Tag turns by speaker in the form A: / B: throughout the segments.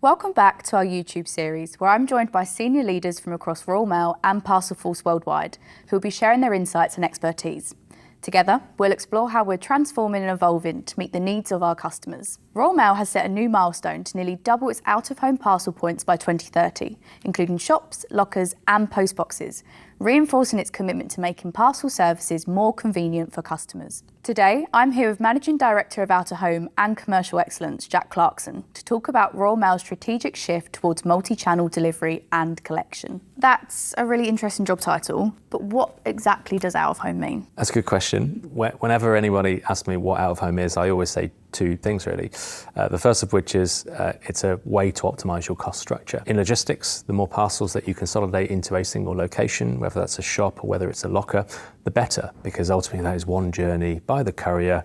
A: Welcome back to our YouTube series, where I'm joined by senior leaders from across Royal Mail and Parcel Force worldwide, who will be sharing their insights and expertise. Together, we'll explore how we're transforming and evolving to meet the needs of our customers. Royal Mail has set a new milestone to nearly double its out-of-home parcel points by 2030, including shops, lockers and postboxes, reinforcing its commitment to making parcel services more convenient for customers. Today, I'm here with Managing Director of Out of Home and Commercial Excellence, Jack Clarkson, to talk about Royal Mail's strategic shift towards multi-channel delivery and collection. That's a really interesting job title, but what exactly does out of home mean?
B: That's a good question. Whenever anybody asks me what out of home is, I always say two things really. The first of which is it's a way to optimize your cost structure. In logistics, the more parcels that you consolidate into a single location, whether that's a shop or whether it's a locker, the better, because ultimately that is one journey by the courier.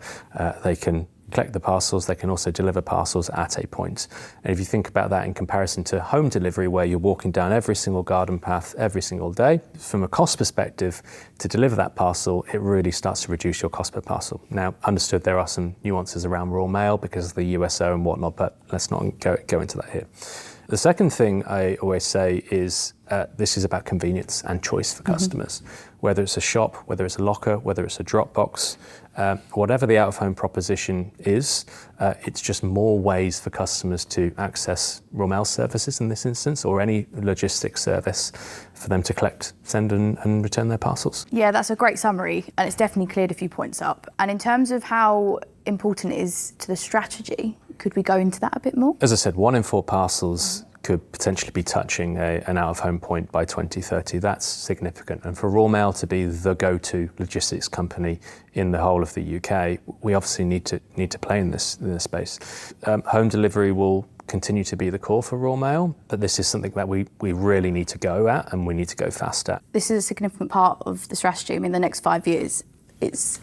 B: They can collect the parcels, they can also deliver parcels at a point. And if you think about that in comparison to home delivery, where you're walking down every single garden path every single day, from a cost perspective, to deliver that parcel, it really starts to reduce your cost per parcel. Now, understood there are some nuances around Royal Mail because of the USO and whatnot, but let's not go into that here. The second thing I always say is this is about convenience and choice for customers. Whether it's a shop, whether it's a locker, whether it's a drop box, whatever the out-of-home proposition is, it's just more ways for customers to access Royal Mail services in this instance, or any logistics service for them to collect, send and return their parcels. Yeah,
A: that's a great summary, and it's definitely cleared a few points up. And in terms of how important it is to the strategy, could we go into that a bit more?
B: As I said, 1 in 4 parcels could potentially be touching an out-of-home point by 2030. That's significant. And for Royal Mail to be the go-to logistics company in the whole of the UK, we obviously need to play in this space. Home delivery will continue to be the core for Royal Mail, but this is something that we really need to go at, and we need to go fast at.
A: This is a significant part of the strategy. I mean, the next 5 years, it's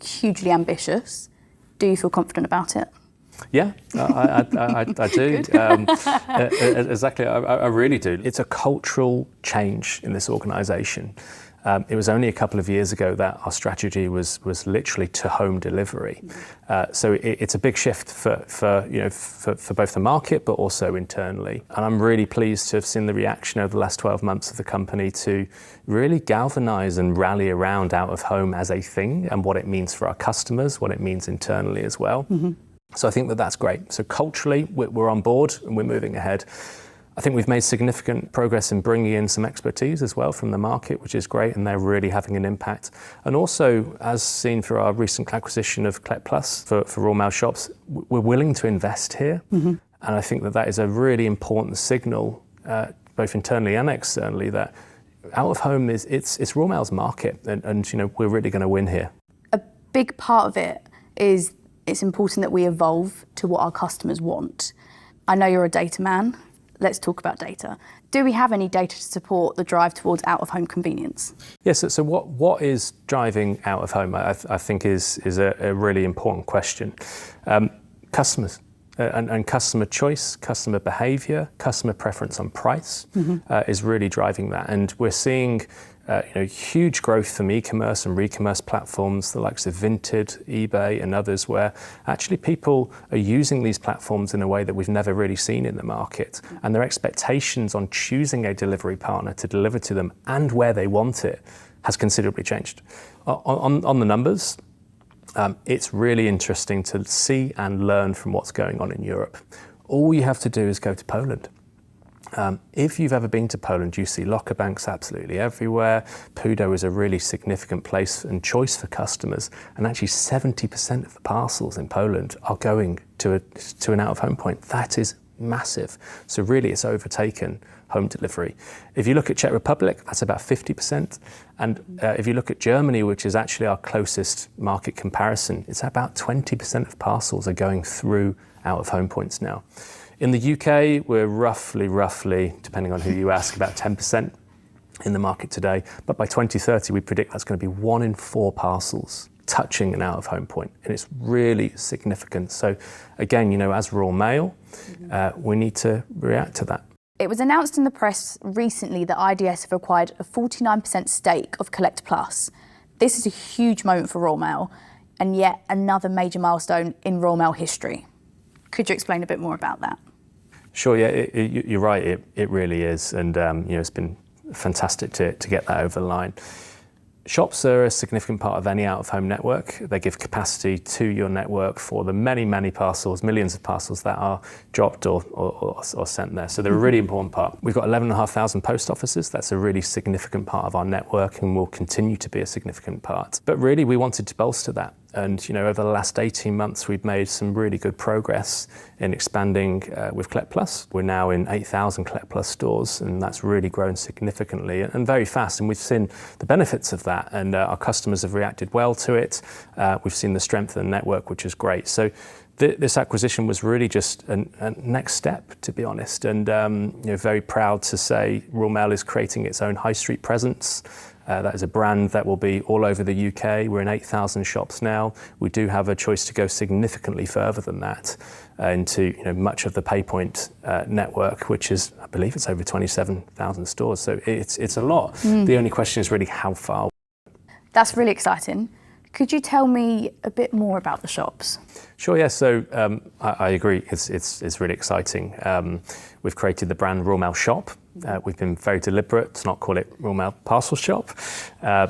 A: hugely ambitious. Do you feel confident about it?
B: Yeah, I do. Exactly, I really do. It's a cultural change in this organisation. It was only a couple of years ago that our strategy was literally to home delivery. So it's a big shift for both the market, but also internally. And I'm really pleased to have seen the reaction over the last 12 months of the company to really galvanise and rally around out of home as a thing, and what it means for our customers, what it means internally as well. So I think that that's great. So culturally, we're on board and we're moving ahead. I think we've made significant progress in bringing in some expertise as well from the market, which is great, and they're really having an impact. And also, as seen through our recent acquisition of Collect Plus for Royal Mail shops, we're willing to invest here. And I think that is a really important signal, both internally and externally, that out of home it's Royal Mail's market, and we're really going to win here.
A: A big part of it is it's important that we evolve to what our customers want. I know you're a data man. Let's talk about data. Do we have any data to support the drive towards out-of-home convenience?
B: Yes, so what is driving out of home, I think is a really important question. Customers and customer choice, customer behaviour, customer preference on price is really driving that. And we're seeing huge growth from e-commerce and re-commerce platforms, the likes of Vinted, eBay and others, where actually people are using these platforms in a way that we've never really seen in the market. And their expectations on choosing a delivery partner to deliver to them and where they want it has considerably changed. On the numbers, it's really interesting to see and learn from what's going on in Europe. All you have to do is go to Poland. If you've ever been to Poland, you see locker banks absolutely everywhere. PUDO is a really significant place and choice for customers, and actually 70% of the parcels in Poland are going to an out-of-home point. That is massive. So really it's overtaken home delivery. If you look at Czech Republic, that's about 50%. And if you look at Germany, which is actually our closest market comparison, it's about 20% of parcels are going through out-of-home points now. In the UK, we're roughly, depending on who you ask, about 10% in the market today. But by 2030, we predict that's going to be 1 in 4 parcels touching an out-of-home point. And it's really significant. So again, as Royal Mail, we need to react to that.
A: It was announced in the press recently that IDS have acquired a 49% stake of Collect Plus. This is a huge moment for Royal Mail, and yet another major milestone in Royal Mail history. Could you explain a bit more about that?
B: Sure, yeah, you're right. It really is, and it's been fantastic to get that over the line. Shops are a significant part of any out-of-home network. They give capacity to your network for the many parcels, millions of parcels that are dropped or sent there. So they're a really important part. We've got 11,500 post offices. That's a really significant part of our network and will continue to be a significant part. But really, we wanted to bolster that. And over the last 18 months, we've made some really good progress in expanding with Collect Plus. We're now in 8,000 Collect Plus stores, and that's really grown significantly and very fast. And we've seen the benefits of that, and our customers have reacted well to it. We've seen the strength of the network, which is great. So this acquisition was really just a next step, to be honest. And very proud to say Royal Mail is creating its own high street presence. That is a brand that will be all over the UK. We're in 8,000 shops now. We do have a choice to go significantly further than that into much of the PayPoint network, which is, I believe it's over 27,000 stores. So it's a lot. The only question is really how far.
A: That's really exciting. Could you tell me a bit more about the shops?
B: Sure, yeah. So I agree. It's really exciting. We've created the brand Royal Mail Shop. We've been very deliberate to not call it Royal Mail Parcel Shop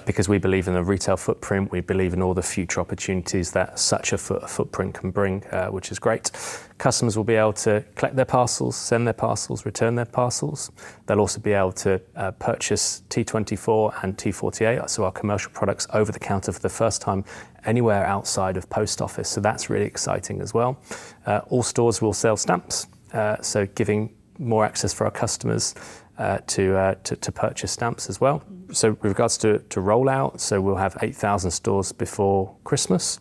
B: because we believe in the retail footprint. We believe in all the future opportunities that such a footprint can bring, which is great. Customers will be able to collect their parcels, send their parcels, return their parcels. They'll also be able to purchase T24 and T48, so our commercial products, over the counter for the first time anywhere outside of post office. So that's really exciting as well. All stores will sell stamps, so giving more access for our customers to purchase stamps as well. So with regards to rollout, so we'll have 8,000 stores before Christmas,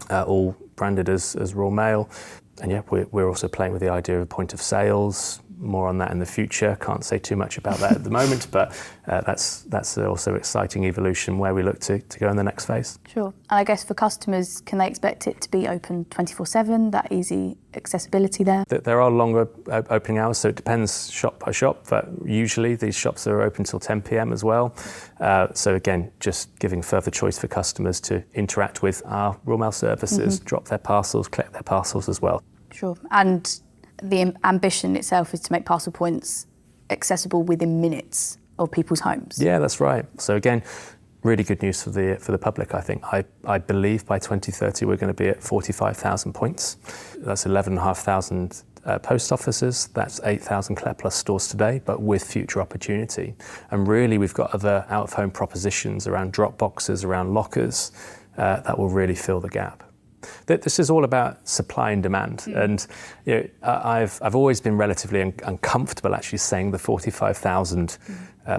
B: all branded as Royal Mail. And yeah, we're also playing with the idea of point of sales. More on that in the future. Can't say too much about that at the moment, but that's also exciting evolution where we look to go in the next phase.
A: Sure. And I guess for customers, can they expect it to be open 24/7, that easy accessibility there?
B: There are longer opening hours, so it depends shop by shop, but usually these shops are open till 10 p.m. as well. So again, just giving further choice for customers to interact with our Royal Mail services, drop their parcels, collect their parcels as well.
A: Sure. And the ambition itself is to make Parcel Points accessible within minutes of people's homes.
B: Yeah, that's right. So again, really good news for the public, I think. I believe by 2030 we're going to be at 45,000 points. That's 11,500 post offices. That's 8,000 Collect Plus stores today, but with future opportunity. And really we've got other out-of-home propositions around drop boxes, around lockers, that will really fill the gap. This is all about supply and demand, and I've always been relatively uncomfortable actually saying the 45,000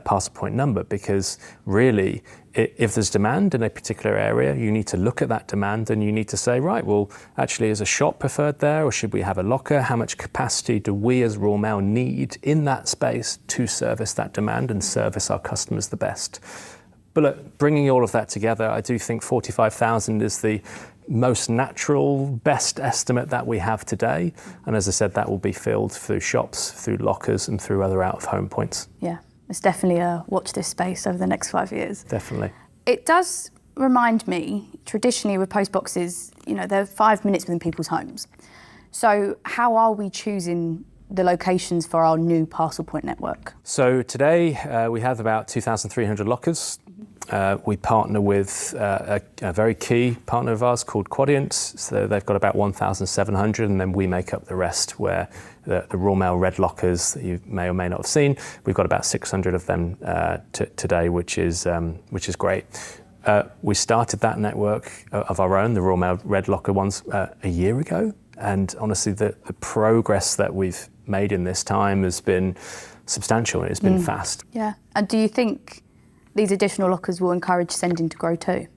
B: Parcel Point number, because really, if there's demand in a particular area, you need to look at that demand and you need to say, right, well, actually, is a shop preferred there, or should we have a locker? How much capacity do we as Royal Mail need in that space to service that demand and service our customers the best? But look, bringing all of that together, I do think 45,000 is the most natural, best estimate that we have today. And as I said, that will be filled through shops, through lockers and through other out-of-home points.
A: Yeah, it's definitely a watch this space over the next 5 years.
B: Definitely.
A: It does remind me, traditionally with post boxes, they're 5 minutes within people's homes. So how are we choosing the locations for our new Parcel Point network?
B: So today we have about 2,300 lockers. We partner with a very key partner of ours called Quadient. So they've got about 1,700, and then we make up the rest, where the Royal Mail red lockers that you may or may not have seen, we've got about 600 of them today, which is great. We started that network of our own, the Royal Mail red locker ones, a year ago. And honestly, the progress that we've made in this time has been substantial, and it's been fast.
A: Yeah. And do you think these additional lockers will encourage sending to grow too?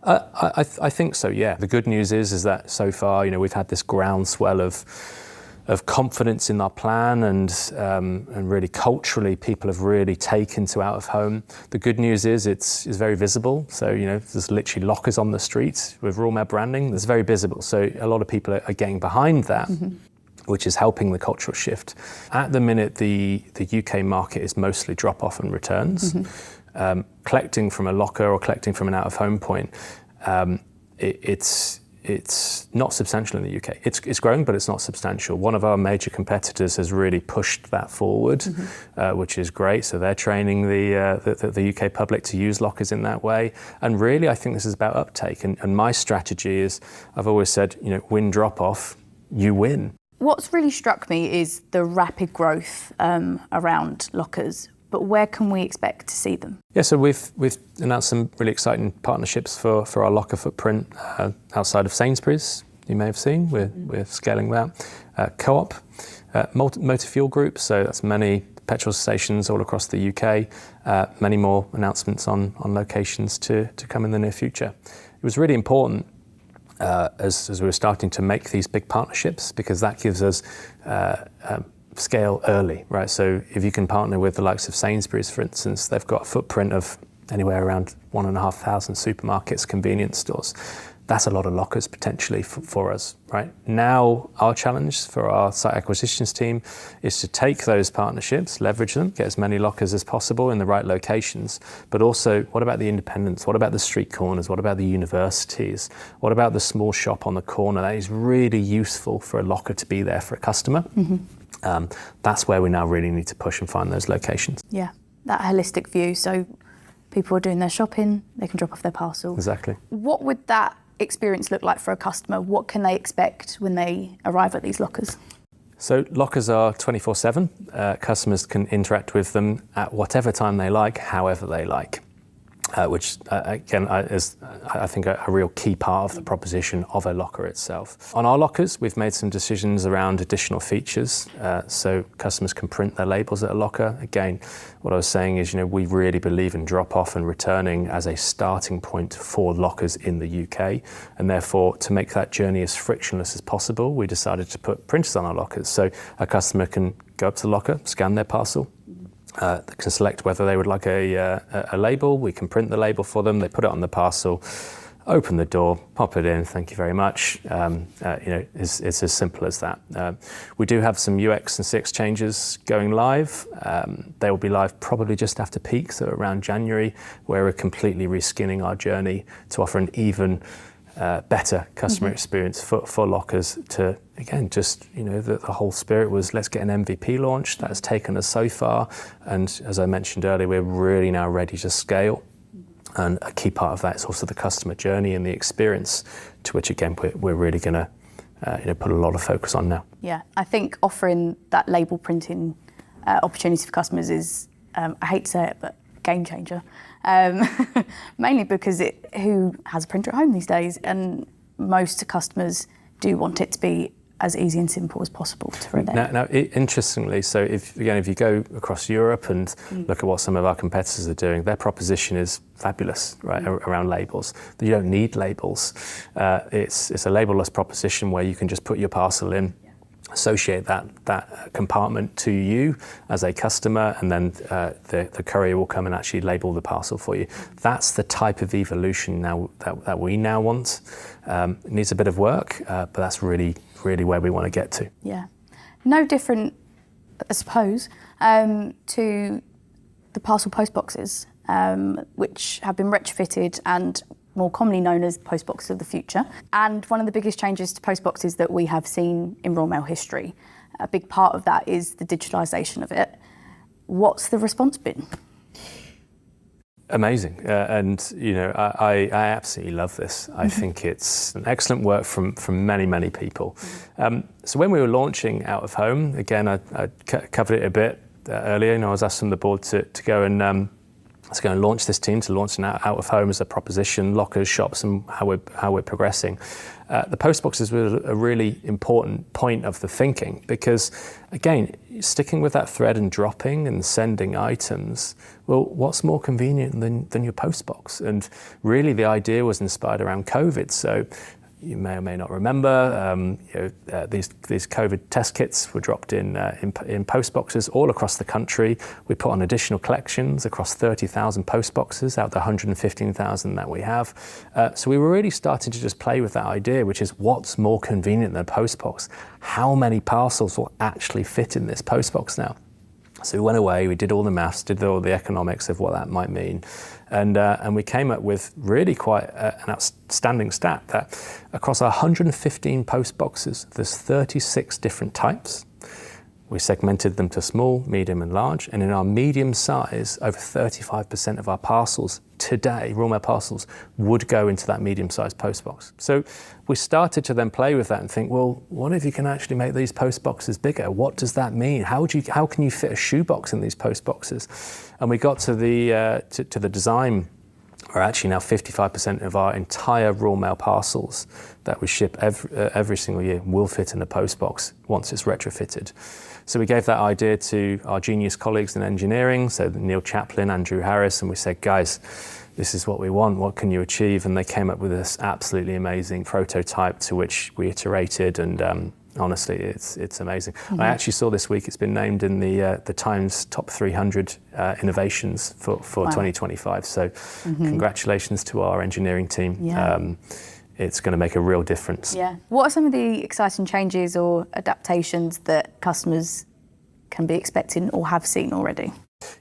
B: I think so, yeah. The good news is that so far, we've had this groundswell of confidence in our plan, and really culturally, people have really taken to out of home. The good news is it's very visible. So there's literally lockers on the street with Royal Mail branding. That's very visible. So a lot of people are getting behind that. Which is helping the cultural shift. At the minute, the UK market is mostly drop-off and returns. Collecting from a locker or collecting from an out-of-home point, it's it's not substantial in the UK. It's growing, but it's not substantial. One of our major competitors has really pushed that forward, which is great. So they're training the UK public to use lockers in that way. And really, I think this is about uptake. And my strategy is, I've always said, win drop off, you win.
A: What's really struck me is the rapid growth around lockers. But where can we expect to see them?
B: Yeah, so we've announced some really exciting partnerships for our locker footprint outside of Sainsbury's. You may have seen we're scaling that. Co-op, motor fuel groups, so that's many petrol stations all across the UK. Many more announcements on locations to come in the near future. It was really important as we were starting to make these big partnerships, because that gives us scale early, right? So if you can partner with the likes of Sainsbury's, for instance, they've got a footprint of anywhere around 1,500 supermarkets, convenience stores. That's a lot of lockers potentially for us, right? Now, our challenge for our site acquisitions team is to take those partnerships, leverage them, get as many lockers as possible in the right locations, but also, what about the independents? What about the street corners? What about the universities? What about the small shop on the corner? That is really useful for a locker to be there for a customer. That's where we now really need to push and find those locations.
A: Yeah, that holistic view. So people are doing their shopping, they can drop off their parcel.
B: Exactly.
A: What would that experience look like for a customer? What can they expect when they arrive at these lockers?
B: So lockers are 24/7. Customers can interact with them at whatever time they like, however they like. Which again is, I think, a real key part of the proposition of a locker itself. On our lockers, we've made some decisions around additional features, so customers can print their labels at a locker. Again, what I was saying is, we really believe in drop-off and returning as a starting point for lockers in the UK, and therefore, to make that journey as frictionless as possible, we decided to put printers on our lockers, so a customer can go up to the locker, scan their parcel. They can select whether they would like a label. We can print the label for them. They put it on the parcel, open the door, pop it in. Thank you very much. It's as simple as that. We do have some UX and CX changes going live. They will be live probably just after peak, so around January, where we're completely reskinning our journey to offer an even better customer experience for lockers. To again, just the whole spirit was, let's get an MVP launched. That has taken us so far, and as I mentioned earlier, we're really now ready to scale. And a key part of that is also the customer journey and the experience, to which again we're really going to put a lot of focus on now. Yeah,
A: I think offering that label printing opportunity for customers is, I hate to say it, but game changer. Mainly because who has a printer at home these days, and most customers do want it to be as easy and simple as possible to print.
B: Now, interestingly, so if you go across Europe and look at what some of our competitors are doing, their proposition is fabulous, right, around labels. You don't need labels. It's a label-less proposition where you can just put your parcel in, associate that compartment to you as a customer, and then the courier will come and actually label the parcel for you. That's the type of evolution now that we now want. It needs a bit of work, but that's really where we want to get to.
A: Yeah, no different, I suppose, to the parcel postboxes, which have been retrofitted and more commonly known as postboxes of the future. And one of the biggest changes to postboxes that we have seen in Royal Mail history, a big part of that is the digitalisation of it. What's the response been?
B: Amazing, and I absolutely love this. I think it's an excellent work from many people. So when we were launching Out of Home, again, I covered it a bit earlier. I was asked from the board to go and launch this team, to launch an Out of Home as a proposition, lockers, shops, and how we're progressing. The postboxes were a really important point of the thinking, because again, sticking with that thread and dropping and sending items, well, what's more convenient than your postbox? And really the idea was inspired around COVID. So you may or may not remember, these COVID test kits were dropped in postboxes all across the country. We put on additional collections across 30,000 postboxes out of the 115,000 that we have. So we were really starting to just play with that idea, which is what's more convenient than a postbox? How many parcels will actually fit in this postbox now? So we went away, we did all the maths, did all the economics of what that might mean. And we came up with really quite an outstanding stat that across our 115 post boxes, there's 36 different types. We segmented them to small, medium and large. And in our medium size, over 35% of our parcels today, Royal Mail parcels, would go into that medium-sized post box. So we started to then play with that and think, well, what if you can actually make these post boxes bigger? What does that mean? How can you fit a shoebox in these post boxes? And we got to the design where actually now 55% of our entire Royal Mail parcels that we ship every single year will fit in a post box once it's retrofitted. So we gave that idea to our genius colleagues in engineering, so Neil Chaplin, Andrew Harris, and we said, guys, this is what we want, what can you achieve? And they came up with this absolutely amazing prototype to which we iterated, and honestly, it's amazing. Mm-hmm. I actually saw this week it's been named in the Times Top 300 innovations for wow. 2025. So congratulations to our engineering team. Yeah. It's going to make a real difference.
A: Yeah. What are some of the exciting changes or adaptations that customers can be expecting or have seen already?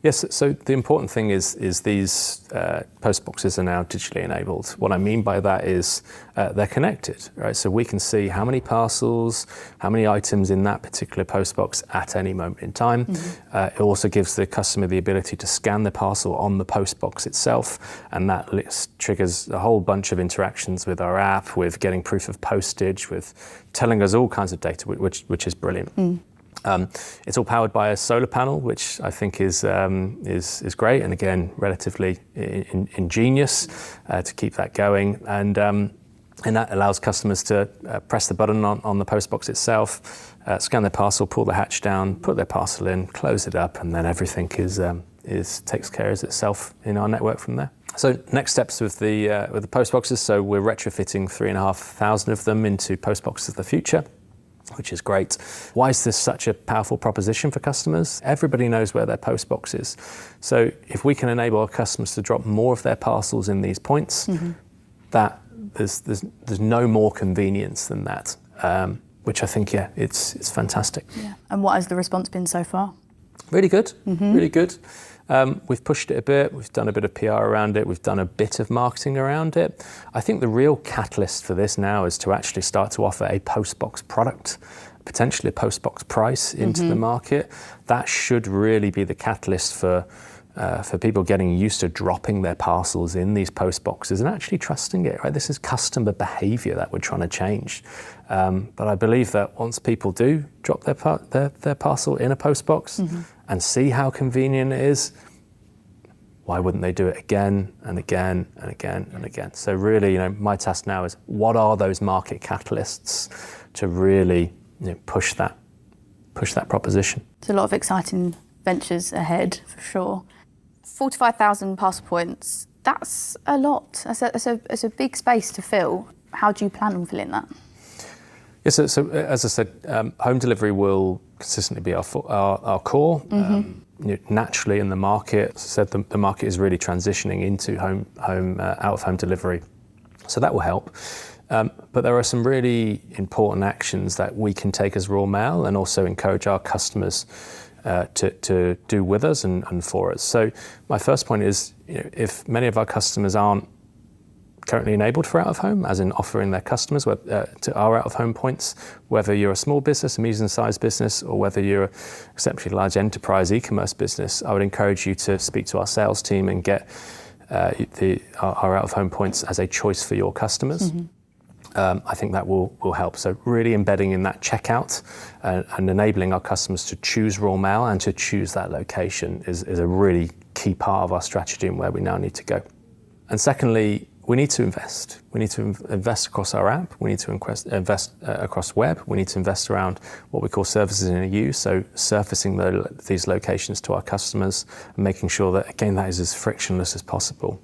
B: Yes, so the important thing is these post boxes are now digitally enabled. What I mean by that is they're connected, right? So we can see how many parcels, how many items in that particular post box at any moment in time. It also gives the customer the ability to scan the parcel on the post box itself, and that triggers a whole bunch of interactions with our app, with getting proof of postage, with telling us all kinds of data, which is brilliant. It's all powered by a solar panel, which I think is great, and again relatively ingenious to keep that going. And that allows customers to press the button on the post box itself, scan their parcel, pull the hatch down, put their parcel in, close it up, and then everything takes care of itself in our network from there. So next steps with the post boxes. So we're retrofitting 3,500 of them into post boxes of the future, which is great. Why is this such a powerful proposition for customers? Everybody knows where their post box is. So if we can enable our customers to drop more of their parcels in these points, that there's no more convenience than that, which I think, it's fantastic. Yeah.
A: And what has the response been so far?
B: Really good, really good. We've pushed it a bit, we've done a bit of PR around it, we've done a bit of marketing around it. I think the real catalyst for this now is to actually start to offer a postbox product, potentially a postbox price into the market. That should really be the catalyst for people getting used to dropping their parcels in these post boxes and actually trusting it, right? This is customer behavior that we're trying to change. But I believe that once people do drop their parcel in a post box and see how convenient it is, why wouldn't they do it again and again and again and again? So really, my task now is what are those market catalysts to really push that proposition?
A: There's a lot of exciting ventures ahead for sure. 45,000 parcel points, that's a lot. It's a big space to fill. How do you plan on filling that?
B: Yes, so as I said, home delivery will consistently be our core. Naturally in the market, as I said, the market is really transitioning into out-of-home delivery. So that will help. But there are some really important actions that we can take as Royal Mail and also encourage our customers to do with us and for us. So my first point is, if many of our customers aren't currently enabled for out-of-home, as in offering their customers to our out-of-home points, whether you're a small business, a medium-sized business, or whether you're an exceptionally large enterprise e-commerce business, I would encourage you to speak to our sales team and get our out-of-home points as a choice for your customers. I think that will help. So really embedding in that checkout and enabling our customers to choose Royal Mail and to choose that location is a really key part of our strategy and where we now need to go. And secondly, we need to invest. We need to invest across our app. We need to invest across web. We need to invest around what we call services in a use, so surfacing these locations to our customers and making sure that, again, that is as frictionless as possible.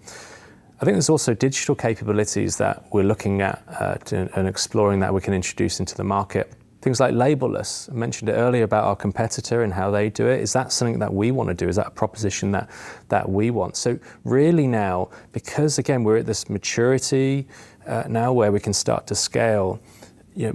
B: I think there's also digital capabilities that we're looking at and exploring that we can introduce into the market. Things like labelless. I mentioned it earlier about our competitor and how they do it. Is that something that we want to do? Is that a proposition that we want? So really now, because again, we're at this maturity now where we can start to scale,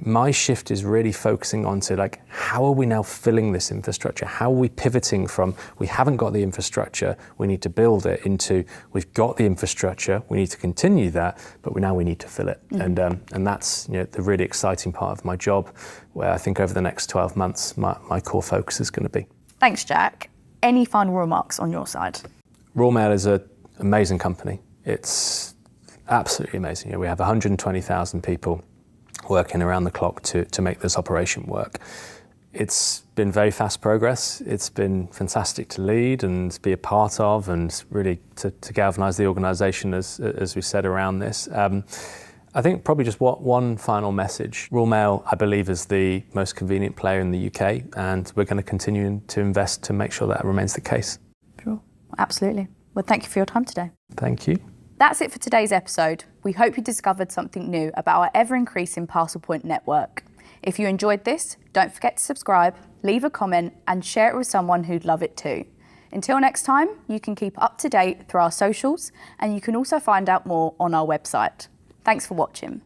B: my shift is really focusing on to like, how are we now filling this infrastructure? How are we pivoting from, we haven't got the infrastructure, we need to build it, into we've got the infrastructure, we need to continue that, but we need to fill it. And that's the really exciting part of my job, where I think over the next 12 months, my core focus is going to be.
A: Thanks, Jack. Any final remarks on your side?
B: Royal Mail is an amazing company. It's absolutely amazing. We have 120,000 people working around the clock to make this operation work. It's been very fast progress. It's been fantastic to lead and be a part of, and really to galvanise the organisation, as we said, around this. I think probably just one final message. Royal Mail, I believe, is the most convenient player in the UK, and we're going to continue to invest to make sure that remains the case.
A: Sure, absolutely. Well, thank you for your time today.
B: Thank you.
A: That's it for today's episode. We hope you discovered something new about our ever-increasing Parcel Point network. If you enjoyed this, don't forget to subscribe, leave a comment, and share it with someone who'd love it too. Until next time, you can keep up to date through our socials, and you can also find out more on our website. Thanks for watching.